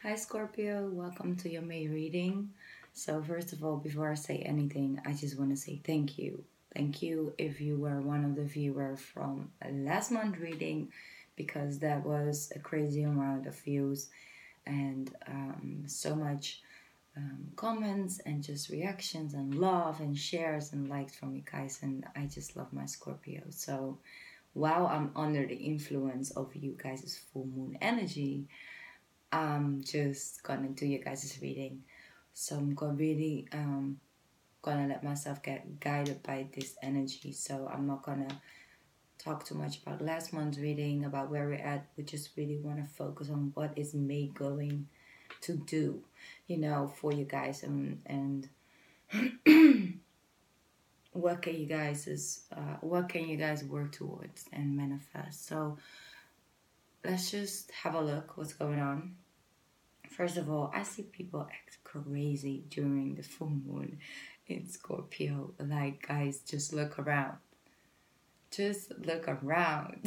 Hi Scorpio, welcome to your May reading. So first of all, before I say anything, I just want to say thank you. Thank you if you were one of the viewers from last month reading, because that was a crazy amount of views and so much comments and just reactions and love and shares and likes from you guys, and I just love my Scorpio. So while I'm under the influence of you guys' full moon energy, I'm just gonna do you guys' reading. So I'm gonna really gonna let myself get guided by this energy. So I'm not gonna talk too much about last month's reading, about where we're at. We just really wanna focus on what is May going to do, for you guys, and what can you guys work towards and manifest. So let's just have a look what's going on. First of all, I see people act crazy during the full moon in Scorpio. Like, guys, just look around. Just look around.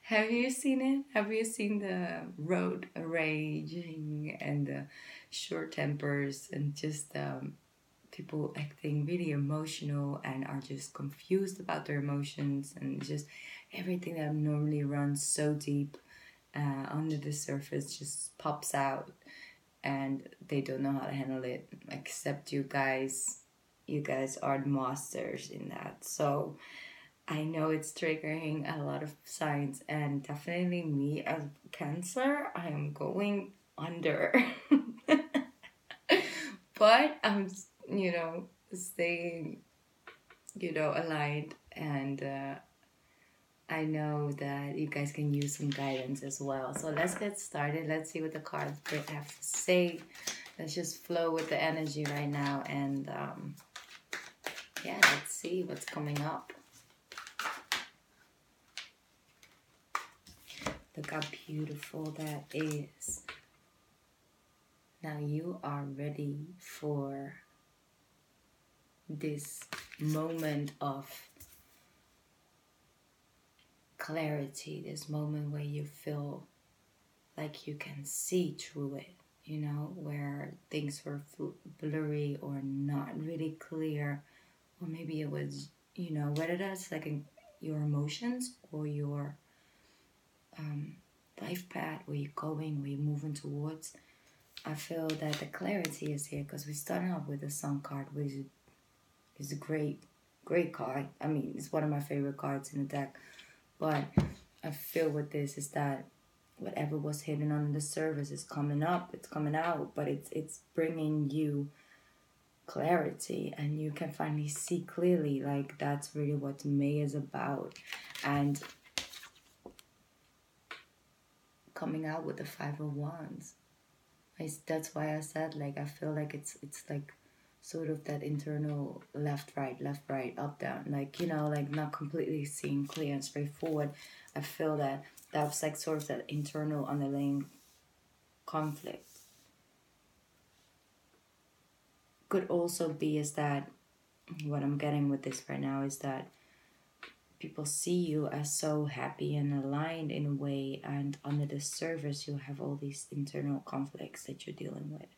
Have you seen it? Have you seen the road raging and the short tempers and just people acting really emotional and are just confused about their emotions, and just everything that normally runs so deep under the surface just pops out, and they don't know how to handle it, except you guys. You guys are the masters in that. So I know it's triggering a lot of signs, and definitely me as Cancer, I am going under. But I'm, staying, aligned, and I know that you guys can use some guidance as well. So let's get started. Let's see what the cards have to say. Let's just flow with the energy right now, and let's see what's coming up. Look how beautiful that is. Now you are ready for this moment of clarity, this moment where you feel like you can see through it, where things were blurry or not really clear, or maybe it was, whether that's like your emotions or your life path, where you're going, where you're moving towards. I feel that the clarity is here because we started off with the Sun card, which is a great card. I mean, it's one of my favorite cards in the deck. But I feel with this is that whatever was hidden under the surface is coming up, it's coming out, but it's bringing you clarity, and you can finally see clearly. Like, that's really what May is about. And coming out with the Five of Wands. That's why I said, like, I feel like it's like sort of that internal left, right, up, down. Like, like not completely seeing clear and straightforward. I feel that was like sort of that internal underlying conflict. Could also be is that what I'm getting with this right now is that people see you as so happy and aligned in a way, and under the surface you have all these internal conflicts that you're dealing with.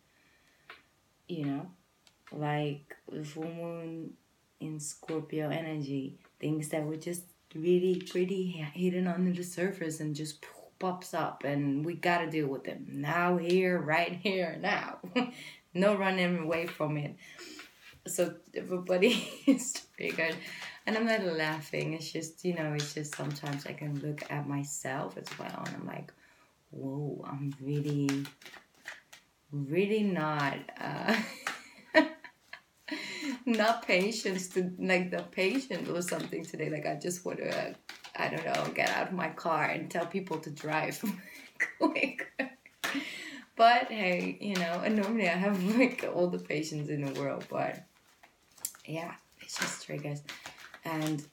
Like the full moon in Scorpio energy, things that were just really pretty hidden under the surface and just pops up, and we gotta deal with them now, here, right here, now. No running away from it. So everybody is triggered, and I'm not laughing. It's just, it's just sometimes I can look at myself as well, and I'm like, whoa, I'm really, really not not patient to, like, the patient or something today. Like, I just want to, I don't know, get out of my car and tell people to drive quick. But hey, and normally I have like all the patience in the world, but yeah, it's just triggers. And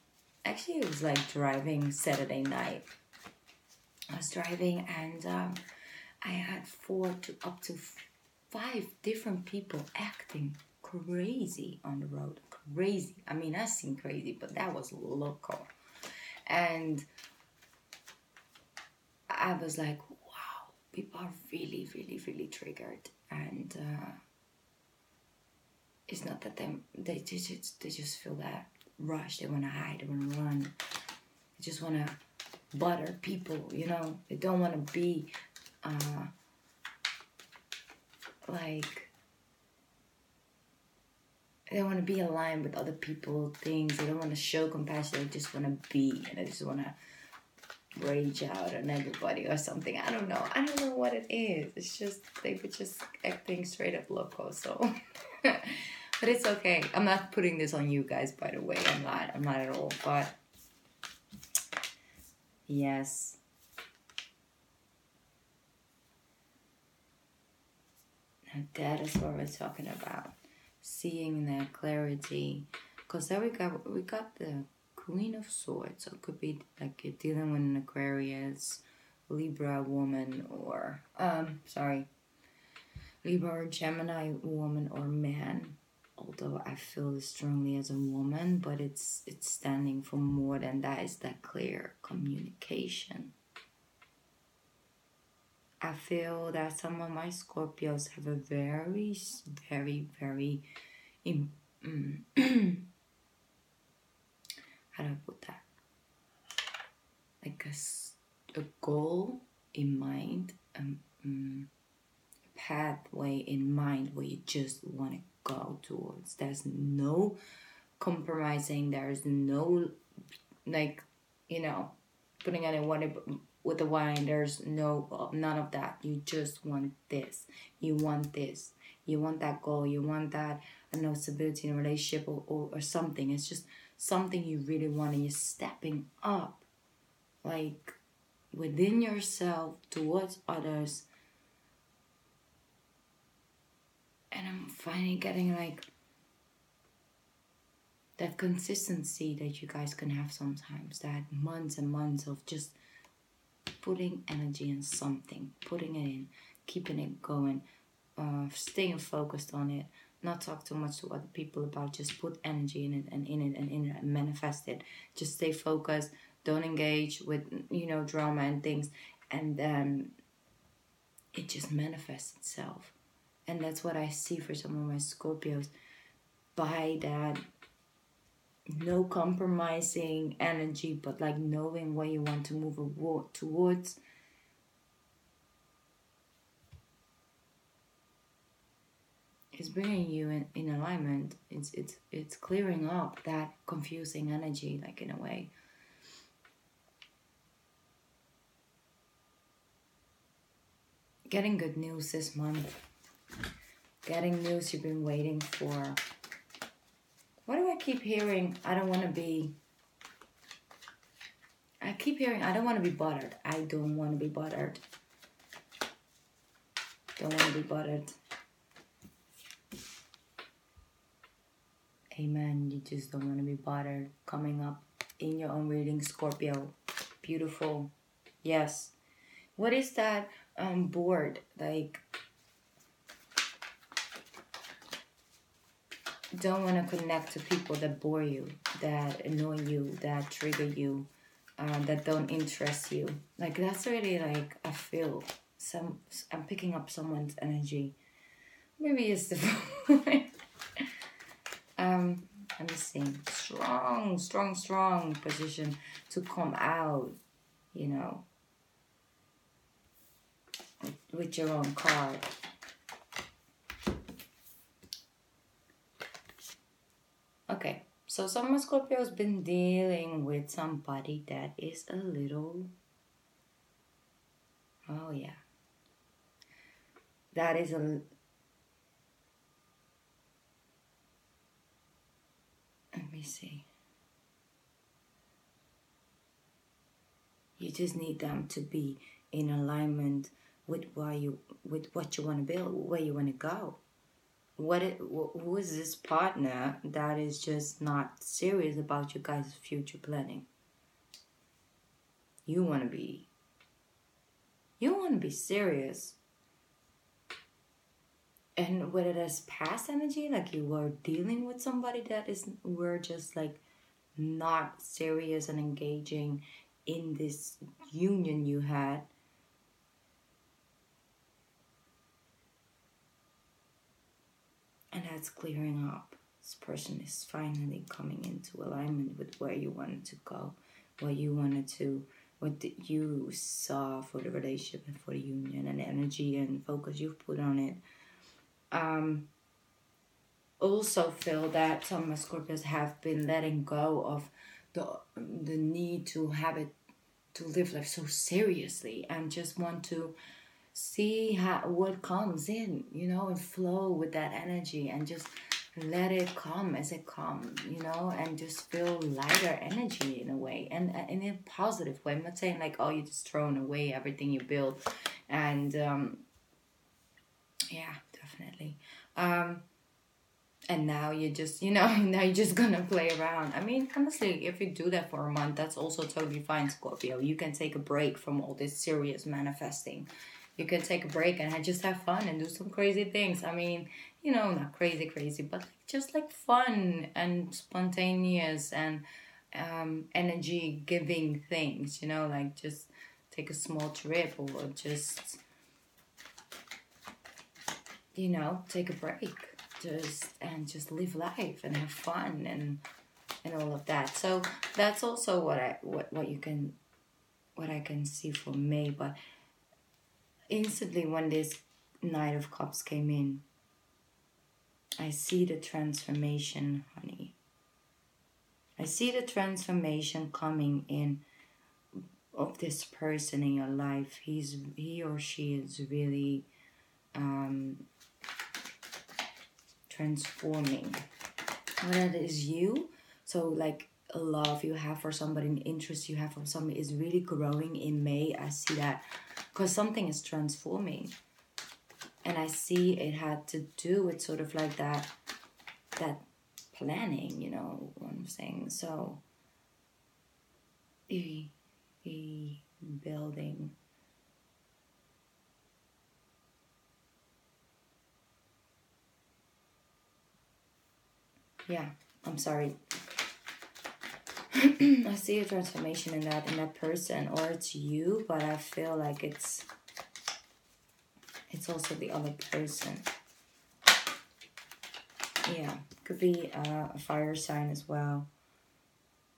actually it was like driving Saturday night. I was driving, and I had up to 5 different people acting crazy on the road. Crazy. I mean, I've seen crazy, but that was local. And I was like, wow, people are really, really, really triggered, and it's not that they just feel that rush. They want to hide. They want to run. They just want to butter people. You know, they don't want to be like. They want to be aligned with other people, things. They don't want to show compassion. They just want to be, and they just want to rage out on everybody or something. I don't know. I don't know what it is. It's just they were just acting straight up loco. So, but it's okay. I'm not putting this on you guys, by the way. I'm not at all. But yes, now that is what we're talking about. Seeing that clarity, because there we got the Queen of Swords. So it could be like you're dealing with an Aquarius, Libra woman, or Libra or Gemini woman or man. Although I feel this strongly as a woman, but it's standing for more than that. It's that clear communication. I feel that some of my Scorpios have a very, very, very, how do I put that? Like a goal in mind, a pathway in mind where you just want to go towards. There's no compromising. There's no, like, you know, putting on water with the wine. There's none of that. You just want this. You want this. You want that goal. You want that, stability in a relationship or something. It's just something you really want, and you're stepping up, like, within yourself towards others. And I'm finally getting, like, that consistency that you guys can have sometimes. That months and months of just putting energy in something, putting it in, keeping it going, staying focused on it. Not talk too much to other people about, just put energy in it and manifest it. Just stay focused. Don't engage with, drama and things. And then it just manifests itself. And that's what I see for some of my Scorpios. By that, no compromising energy, but like knowing where you want to move towards. It's bringing you in alignment. It's clearing up that confusing energy, like, in a way. Getting good news this month. Getting news you've been waiting for. What do I keep hearing? I keep hearing, I don't want to be bothered. I don't want to be bothered. Don't want to be bothered. Amen. You just don't want to be bothered. Coming up in your own reading, Scorpio. Beautiful. Yes. What is that bored? Like, don't want to connect to people that bore you, that annoy you, that trigger you, that don't interest you. Like, that's really, like, I feel I'm picking up someone's energy. Maybe it's the let me see. Strong position to come out, with your own card. Okay, so some of Scorpio's been dealing with somebody that is a little, oh yeah, that is a, let me see. You just need them to be in alignment with what you want to build, where you want to go. Who is this partner that is just not serious about you guys' future planning? You want to be serious. And whether that's past energy, like you were dealing with somebody that were just like not serious and engaging in this union you had, that's clearing up. This person is finally coming into alignment with where you wanted to go, what you saw for the relationship and for the union, and energy and focus you've put on it. Also feel that some Scorpios have been letting go of the need to live life so seriously, and just want to see what comes in, and flow with that energy, and just let it come as it comes, and just feel lighter energy in a way, and in a positive way. I'm not saying like, oh, you're just throwing away everything you built, and yeah, definitely. And now you're just, now you're just gonna play around. I mean, honestly, if you do that for a month, that's also totally fine, Scorpio. You can take a break from all this serious manifesting. You can take a break and just have fun and do some crazy things. I mean, not crazy, but just like fun and spontaneous and energy giving things, like just take a small trip, or just, take a break. Just live life and have fun and all of that. So that's also what I can see for May. But instantly when this Knight of Cups came in, I see the transformation, honey. I see the transformation coming in of this person in your life. He or she is really transforming. Whether it is you, so like a love you have for somebody, an interest you have for somebody is really growing in May. I see that because something is transforming, and I see it had to do with sort of like that planning, what I'm saying. So the building. Yeah, I'm sorry. I see a transformation in that person, or it's you, but I feel like it's also the other person. Yeah, could be a fire sign as well.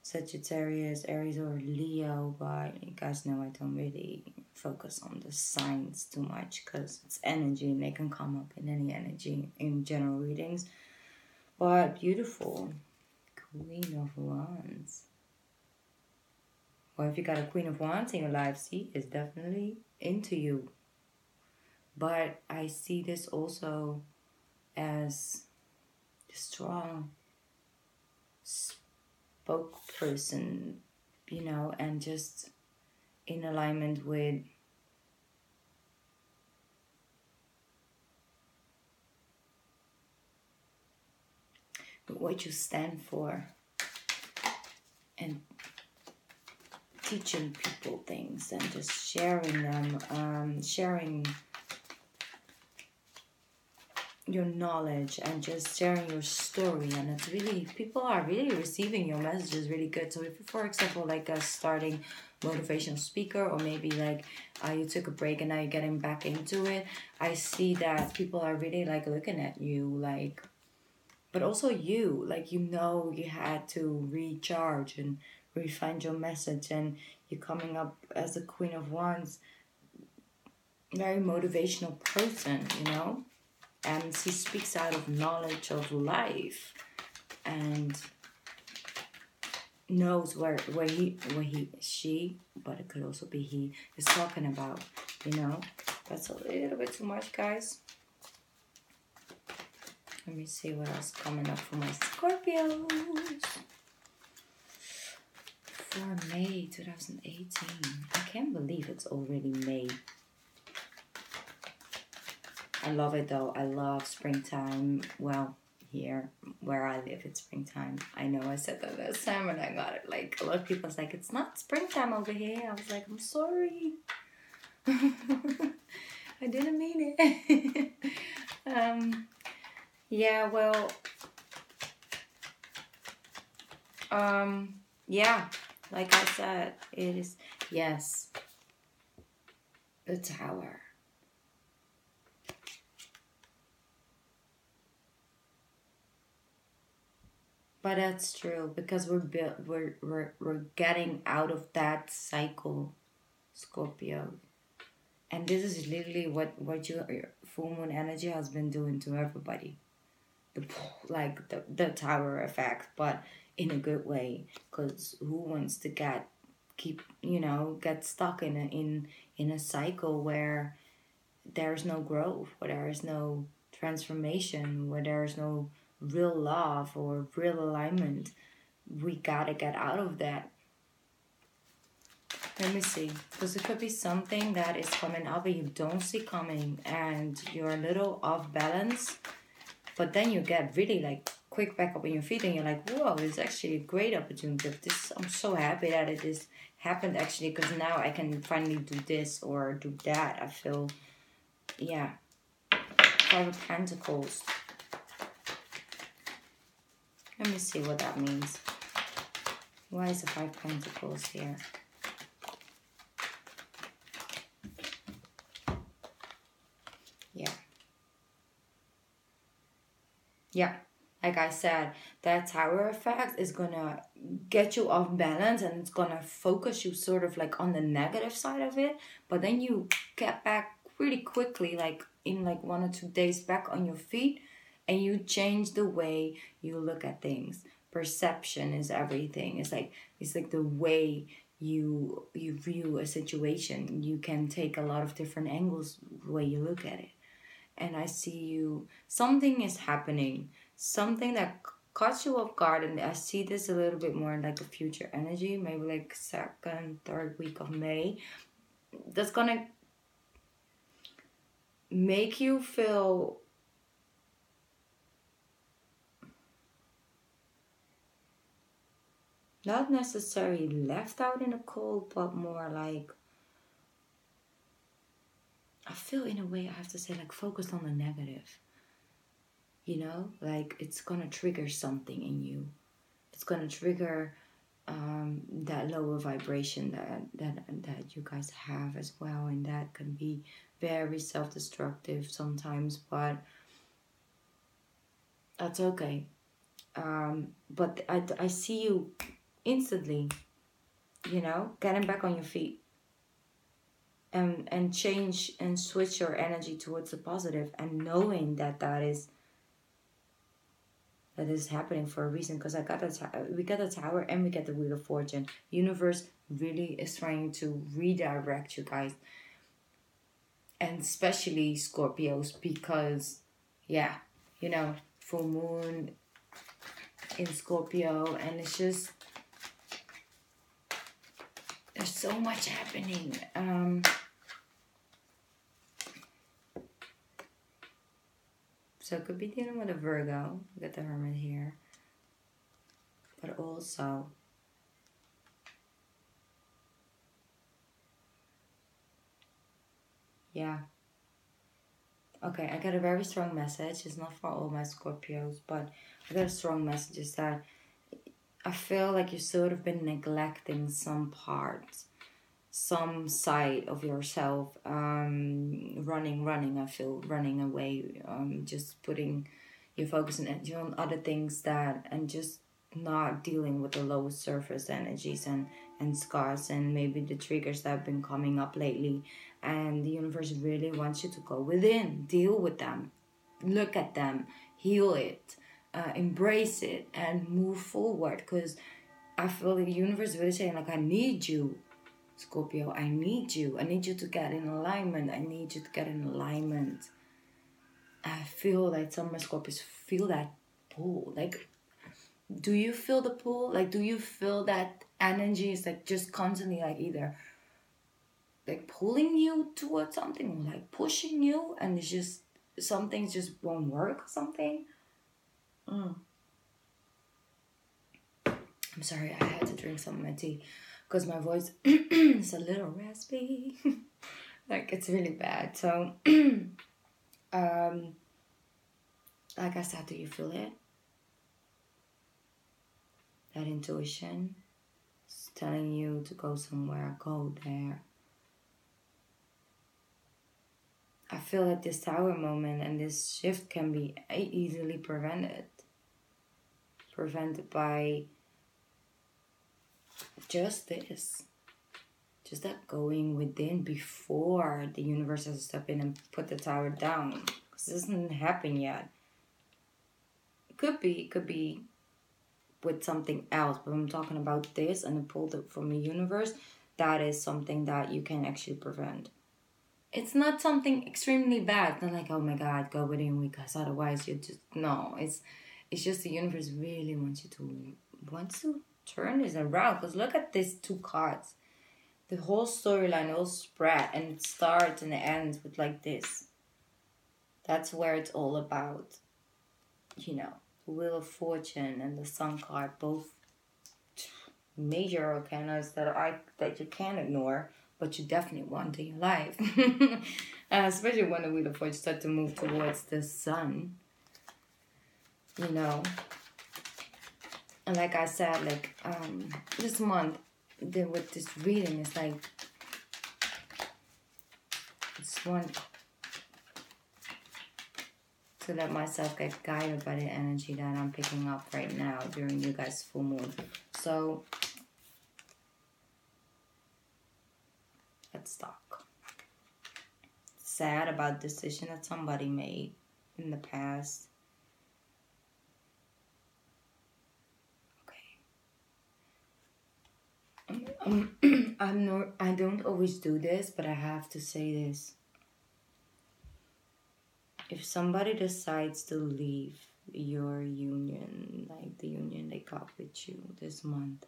Sagittarius, Aries, or Leo, but you guys know I don't really focus on the signs too much because it's energy and they can come up in any energy in general readings. But beautiful. Queen of Wands. Well, if you got a Queen of Wands in your life, see, it's definitely into you. But I see this also as a strong spokesperson, and just in alignment with what you stand for, and teaching people things and just sharing them, sharing your knowledge and just sharing your story. And it's really, people are really receiving your messages really good. So if you, for example, like a starting motivational speaker, or maybe like you took a break and now you're getting back into it, I see that people are really like looking at you, like, but also you, like, you had to recharge and refine your message, and you're coming up as a Queen of Wands, very motivational person, and she speaks out of knowledge of life and knows where she, but it could also be he, is talking about, That's a little bit too much, guys. Let me see what else coming up for my Scorpios for May 2018. I can't believe it's already May. I love it though. I love springtime. Well, here where I live, it's springtime. I know I said that last time and I got it. Like, a lot of people was like, it's not springtime over here. I was like, I'm sorry. I didn't mean it. Yeah, well, yeah, like I said, it is, yes, the Tower. But that's true because we're getting out of that cycle, Scorpio. And this is literally what your full moon energy has been doing to everybody. The tower effect, but in a good way. Because who wants to get stuck in a cycle where there's no growth, where there is no transformation, where there's no real love or real alignment. We gotta get out of that. Let me see, because it could be something that is coming up and you don't see coming, and you're a little off balance, but then you get really like quick back up on your feet, and you're like, whoa, it's actually a great opportunity. I'm so happy that it just happened actually, because now I can finally do this or do that. I feel, yeah. Five of Pentacles. Let me see what that means. Why is the Five of Pentacles here? Yeah, like I said, that tower effect is gonna get you off balance, and it's gonna focus you sort of like on the negative side of it. But then you get back really quickly, like in like 1 or 2 days, back on your feet, and you change the way you look at things. Perception is everything. It's like the way you view a situation. You can take a lot of different angles the way you look at it. And I see something is happening, something that caught you off guard, and I see this a little bit more in like a future energy, maybe like second, third week of May. That's gonna make you feel not necessarily left out in the cold, but more like, I feel in a way, I have to say, like focused on the negative. Like it's gonna trigger something in you. It's gonna trigger that lower vibration that you guys have as well, and that can be very self-destructive sometimes, but that's okay. But I see you instantly, getting back on your feet, and change and switch your energy towards the positive, and knowing that is happening for a reason, because we got the tower and we get the Wheel of Fortune. Universe really is trying to redirect you guys, and especially Scorpios, because full moon in Scorpio, and it's just, there's so much happening. So it could be dealing with a Virgo. We got the Hermit here. But also, yeah. Okay, I got a very strong message. It's not for all my Scorpios, but I got a strong message. Is that I feel like you've sort of been neglecting some parts, some side of yourself, running, I feel, running away, just putting your focus on other things, and just not dealing with the low surface energies and scars, and maybe the triggers that have been coming up lately. And the universe really wants you to go within, deal with them, look at them, heal it, embrace it, and move forward, because I feel the universe really saying, like, I need you, Scorpio. I need you. I need you to get in alignment. I need you to get in alignment. I feel like some of my Scorpios feel that pull. Like, do you feel the pull? Like, do you feel that energy is like just constantly like either like pulling you towards something, or like pushing you, and it's just something just won't work or something? I'm sorry, I had to drink some of my tea because my voice is a little raspy. Like, it's really bad. So, like I said, do you feel it? That intuition is telling you to go somewhere, go there. I feel that this tower moment and this shift can be easily prevented. prevented by just this. Just that going within before the universe has to step in and put the tower down. Because this hasn't happened yet. Could be with something else, but I'm talking about this and it pulled it from the universe. That is something that you can actually prevent. It's not something extremely bad. It's not like, oh my God, go within because otherwise you just no. It's just the universe really wants to turn this around. Because look at these two cards. The whole storyline all spread and it starts and it ends with like this. That's where it's all about. You know, the Wheel of Fortune and the Sun card, both major arcanas that you can't ignore, but you definitely want in your life. Especially when the Wheel of Fortune start to move towards the sun. You know. And like I said, like this month with this reading, it's like it's one to let myself get guided by the energy that I'm picking up right now during you guys' full moon. So let's talk. Sad about decision that somebody made in the past. Okay. I don't always do this, but I have to say this. If somebody decides to leave your union, like the union they got with you this month,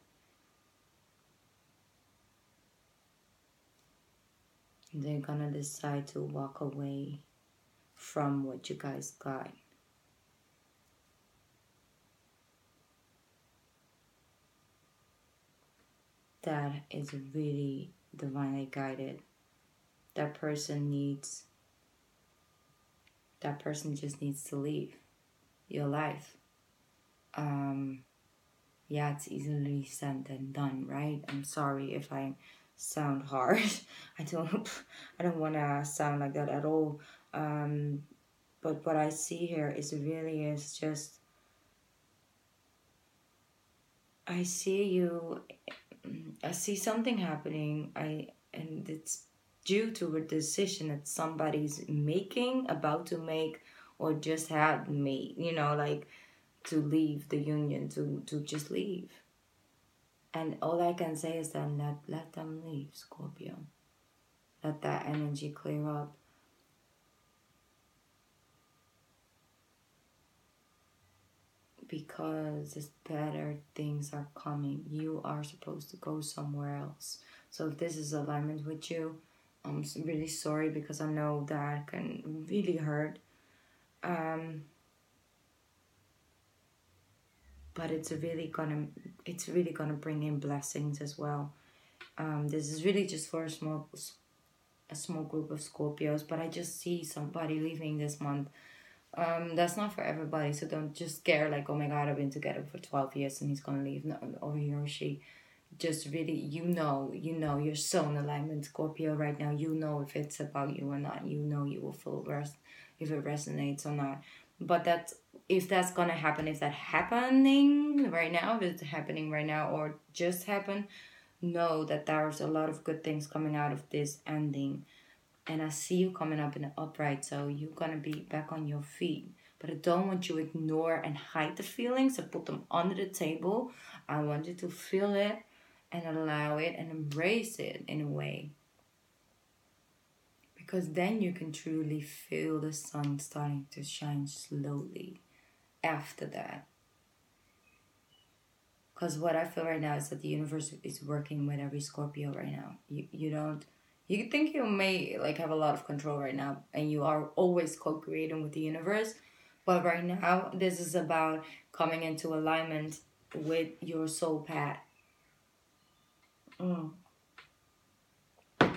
they're gonna decide to walk away from what you guys got. That is really divinely guided. That person just needs to leave your life. Yeah, it's easily said than done, right? I'm sorry if I sound harsh. I don't want to sound like that at all. But what I see here is just I see something happening. And it's due to a decision that somebody's about to make, or just had made, like to leave the union, to just leave. And all I can say is that let them leave, Scorpio. Let that energy clear up. Because better things are coming. You are supposed to go somewhere else. So if this is alignment with you, I'm really sorry, because I know that can really hurt. But it's really gonna bring in blessings as well. This is really just for a small group of Scorpios, but I just see somebody leaving this month. That's not for everybody, so don't just scare like, oh my God, I've been together for 12 years and he's gonna leave. No, or he or she. Just really, you're so in alignment, Scorpio, right now. You know if it's about you or not. You know you will feel rest if it resonates or not. But if that's gonna happen, if that's happening right now, if it's happening right now or just happened, know that there's a lot of good things coming out of this ending. And I see you coming up in the upright, so you're gonna be back on your feet. But I don't want you to ignore and hide the feelings and put them under the table. I want you to feel it and allow it and embrace it in a way. Because then you can truly feel the sun starting to shine slowly after that. Because what I feel right now is that the universe is working with every Scorpio right now. You think you may like have a lot of control right now, and you are always co-creating with the universe. But right now, this is about coming into alignment with your soul path.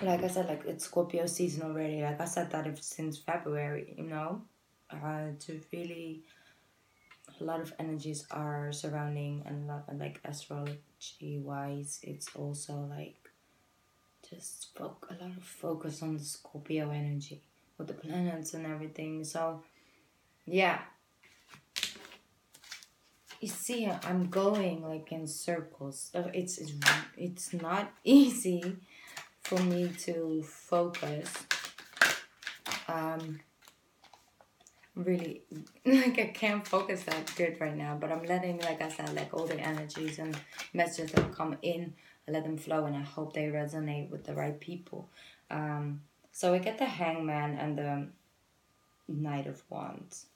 Like I said, like it's Scorpio season already. Like I said that since February, to really, a lot of energies are surrounding, and like astrology wise, it's also like just a lot of focus on the Scorpio energy with the planets and everything. So yeah, You see, I'm going like in circles. It's not easy for me to focus. Really, like I can't focus that good right now. But I'm letting, like I said, like all the energies and messages that come in, I let them flow, and I hope they resonate with the right people. So we get the Hangman and the Knight of Wands.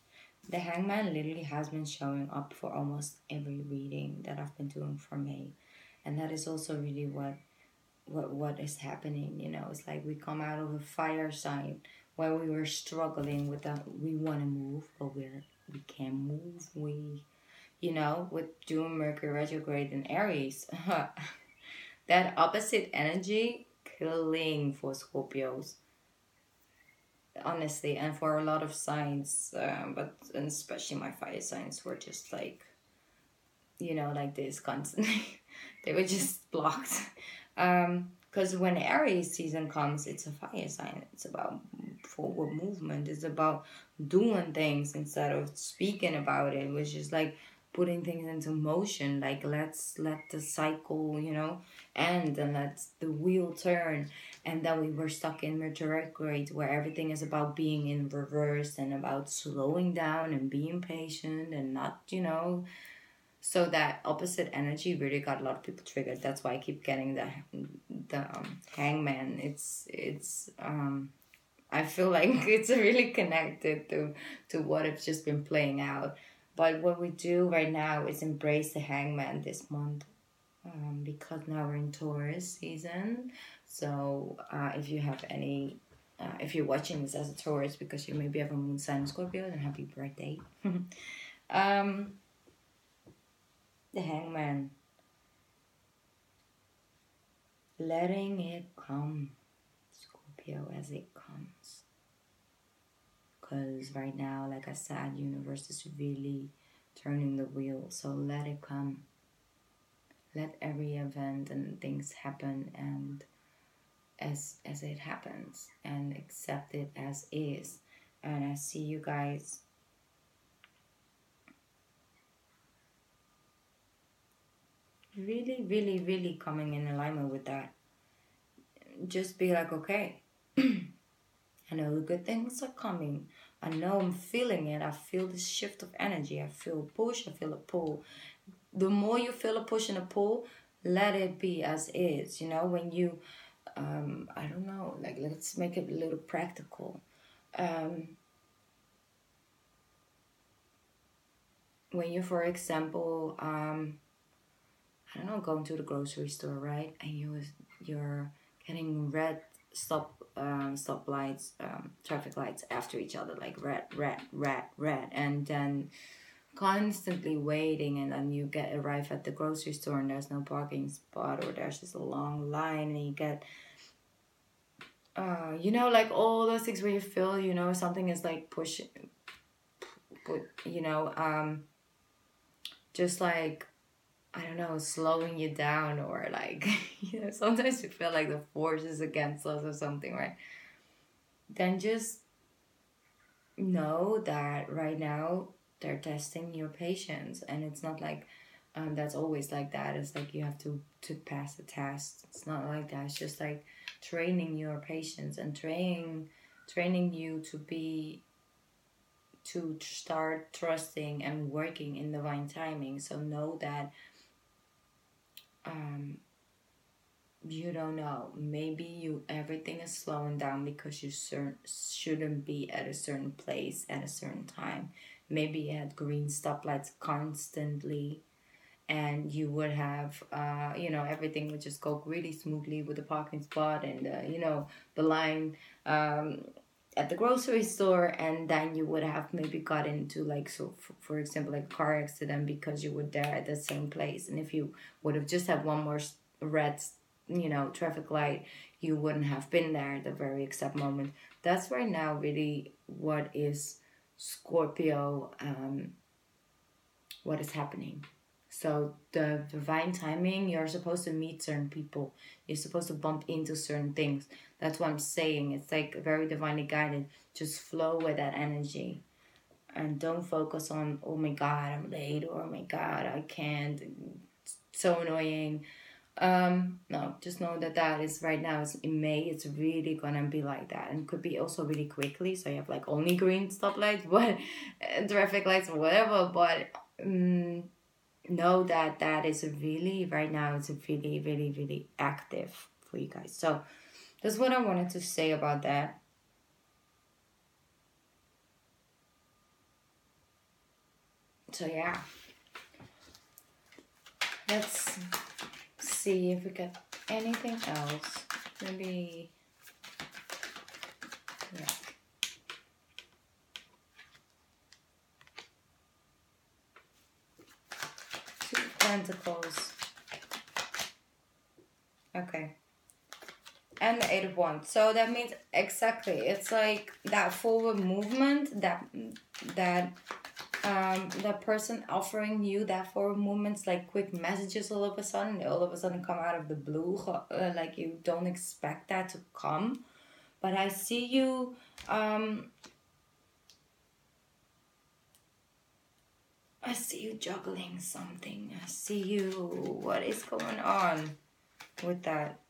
The Hangman literally has been showing up for almost every reading that I've been doing for May, and that is also really what is happening. You know, it's like we come out of a fire sign where we were struggling with that. We want to move, but we can't move. With doing Mercury retrograde in Aries, that opposite energy killing for Scorpios, honestly, and for a lot of signs, but and especially my fire signs were just like, like this constantly. They were just blocked. Because when Aries season comes, it's a fire sign. It's about forward movement. It's about doing things instead of speaking about it. It was just like putting things into motion. Like, let's let the cycle, end, and let the wheel turn. And then we were stuck in retrograde where everything is about being in reverse and about slowing down and being patient and not, so that opposite energy really got a lot of people triggered. That's why I keep getting the Hangman. It's I feel like it's really connected to what has just been playing out. But what we do right now is embrace the Hangman this month, because now we're in Taurus season. So if you have any, if you're watching this as a Taurus because you maybe have a moon sign Scorpio, then happy birthday. The Hangman. Letting it come, Scorpio, as it comes. Because right now, like I said, universe is really turning the wheel. So let it come. Let every event and things happen and as it happens, and accept it as is. And I see you guys really, really, really coming in alignment with that. Just be like, okay, I know the good things are coming. I know I'm feeling it. I feel this shift of energy. I feel a push. I feel a pull. The more you feel a push and a pull, let it be as is. When you, I don't know, like, let's make it a little practical. When you, for example, I don't know, going to the grocery store, right? And you're getting red stop lights, traffic lights after each other, like red, red, red, red, and then constantly waiting, and then you arrive at the grocery store and there's no parking spot, or there's just a long line, and you get like all those things where you feel something is like pushing, just like, I don't know, slowing you down, or like, sometimes you feel like the force is against us or something, right? Then just know that right now they're testing your patience, and it's not like that's always like that. It's like you have to pass the test. It's not like that. It's just like training your patience and training you to start trusting and working in divine timing. So know that you don't know. Maybe everything is slowing down because you shouldn't be at a certain place at a certain time. Maybe you had green stoplights constantly, and you would have, everything would just go really smoothly with the parking spot and, the line at the grocery store, and then you would have maybe got into, like, so for example, like a car accident because you were there at the same place. And if you would have just had one more red, traffic light, you wouldn't have been there at the very exact moment. That's right now really what is Scorpio, what is happening. So the divine timing, you're supposed to meet certain people. You're supposed to bump into certain things. That's what I'm saying. It's like very divinely guided. Just flow with that energy. And don't focus on, oh my god, I'm late, or oh my god, I can't, it's so annoying. No, just know that that is right now, it's in May, it's really gonna be like that, and could be also really quickly, so you have like only green stoplights, but traffic lights or whatever, but know that that is a really, right now it's a really, really, really active for you guys. So that's what I wanted to say about that. So yeah, let's see if we got anything else. Maybe, yeah. Two of Pentacles. Okay. And the Eight of Wands. So that means exactly, it's like that forward movement, the person offering you that forward movements, like quick messages all of a sudden. They all of a sudden come out of the blue, like you don't expect that to come. But I see you, juggling something. I see you, what is going on with that?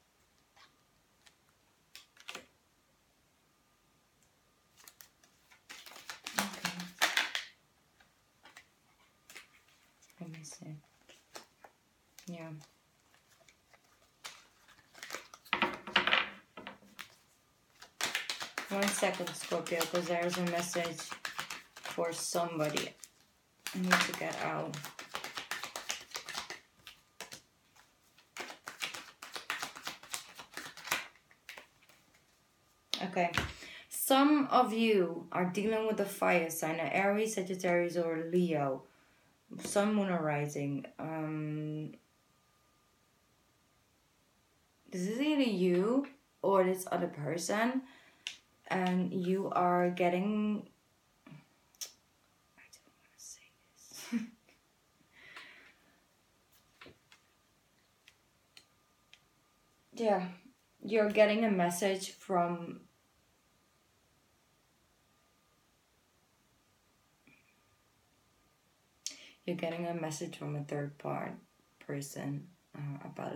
Let me see. Yeah. One second, Scorpio, because there's a message for somebody I need to get out. Okay. Some of you are dealing with a fire sign, an Aries, Sagittarius, or Leo. Sun, Moon, or Rising. This is either you or this other person, and you are getting, I don't want to say this. Yeah, you're getting a message from, you're getting a message from a third person about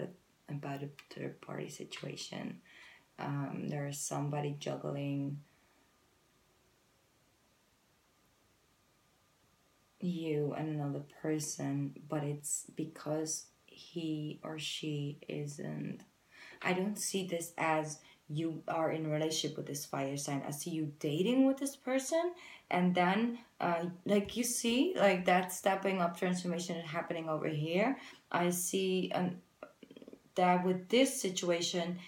a third party situation. There is somebody juggling you and another person, but it's because he or she isn't, I don't see this as you are in a relationship with this fire sign. I see you dating with this person, and then like you see like that stepping up transformation happening over here. I see that with this situation,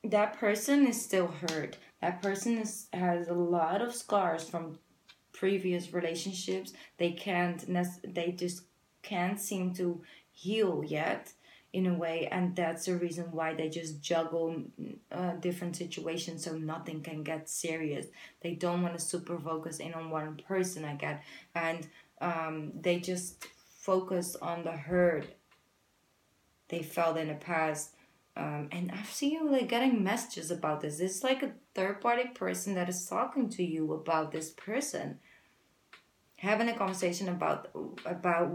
that person is still hurt. That person has a lot of scars from previous relationships. They just can't seem to heal yet in a way, and that's the reason why they just juggle different situations so nothing can get serious. They don't want to super focus in on one person, I get, and they just focus on the hurt they felt in the past. And I've seen you like getting messages about this. It's like a third party person that is talking to you about this person, having a conversation about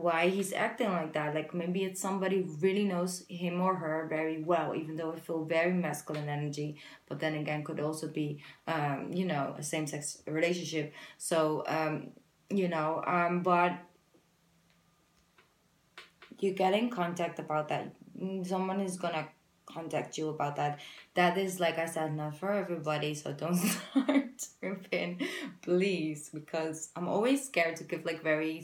why he's acting like that. Like maybe it's somebody who really knows him or her very well, even though it feels very masculine energy. But then again, could also be a same sex relationship. So but you get in contact about that. Someone is gonna contact you about that. That is, like I said, not for everybody, so don't start tripping, please, because I'm always scared to give like very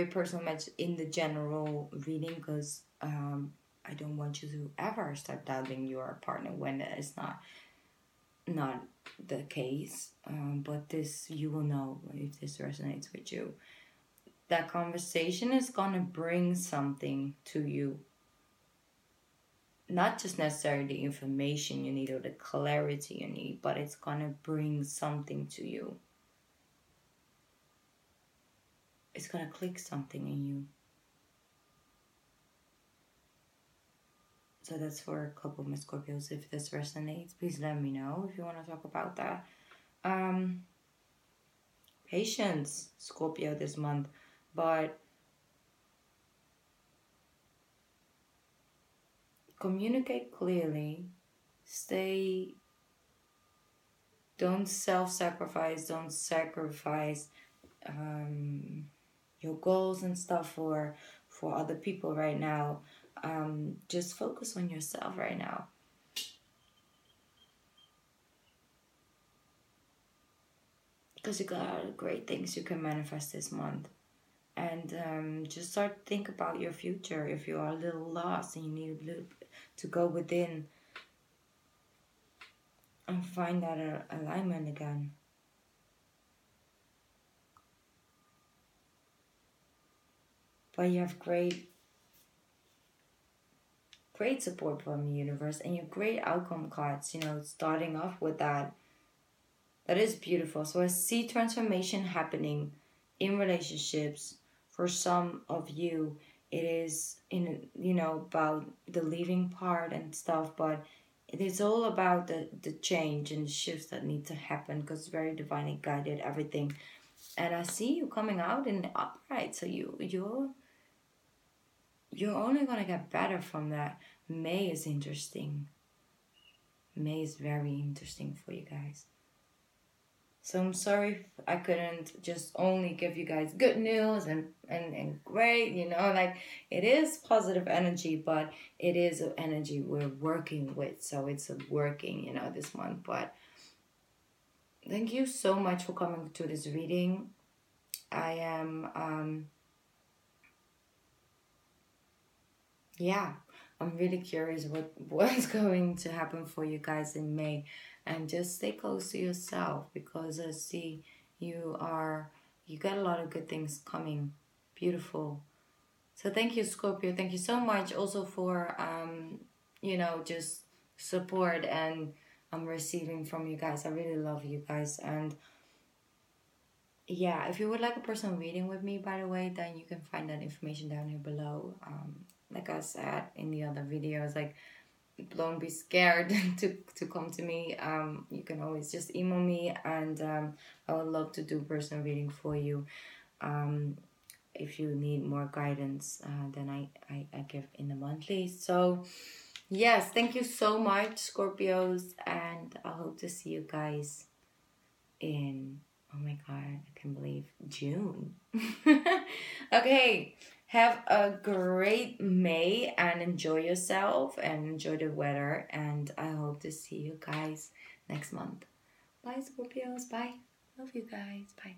personal message in the general reading, because I don't want you to ever start doubting your partner when it is not the case. But this, you will know if this resonates with you. That conversation is gonna bring something to you. Not just necessarily the information you need or the clarity you need, but it's gonna bring something to you. It's gonna click something in you. So that's for a couple of my Scorpios. If this resonates, please let me know if you want to talk about that. Patience, Scorpio, this month. But communicate clearly. Don't self-sacrifice. Don't sacrifice your goals and stuff for other people right now. Just focus on yourself right now. Because you got a lot of great things you can manifest this month. And just start to think about your future. If you are a little lost and you need a little bit to go within and find that alignment again. But you have great support from the universe and your great outcome cards, starting off with that. That is beautiful. So I see transformation happening in relationships. For some of you, it is about the leaving part and stuff, but it is all about the change and the shifts that need to happen, because it's very divinely guided, everything. And I see you coming out in the upright, so you're only gonna get better from that. May is interesting. May is very interesting for you guys. So I'm sorry if I couldn't just only give you guys good news and great, like it is positive energy, but it is an energy we're working with. So it's working, this month. But thank you so much for coming to this reading. I am, I'm really curious what's going to happen for you guys in May. And just stay close to yourself, because I see you got a lot of good things coming. Beautiful. So thank you, Scorpio. Thank you so much also for, just support and I'm receiving from you guys. I really love you guys. And yeah, if you would like a personal reading with me, by the way, then you can find that information down here below. Like I said in the other videos, like, don't be scared to come to me. You can always just email me, and I would love to do personal reading for you. If you need more guidance than I give in the monthly. So yes, thank you so much, Scorpios, and I hope to see you guys in, oh my god, I can't believe, June. Okay, have a great May and enjoy yourself and enjoy the weather, and I hope to see you guys next month. Bye, Scorpios. Bye. Love you guys. Bye.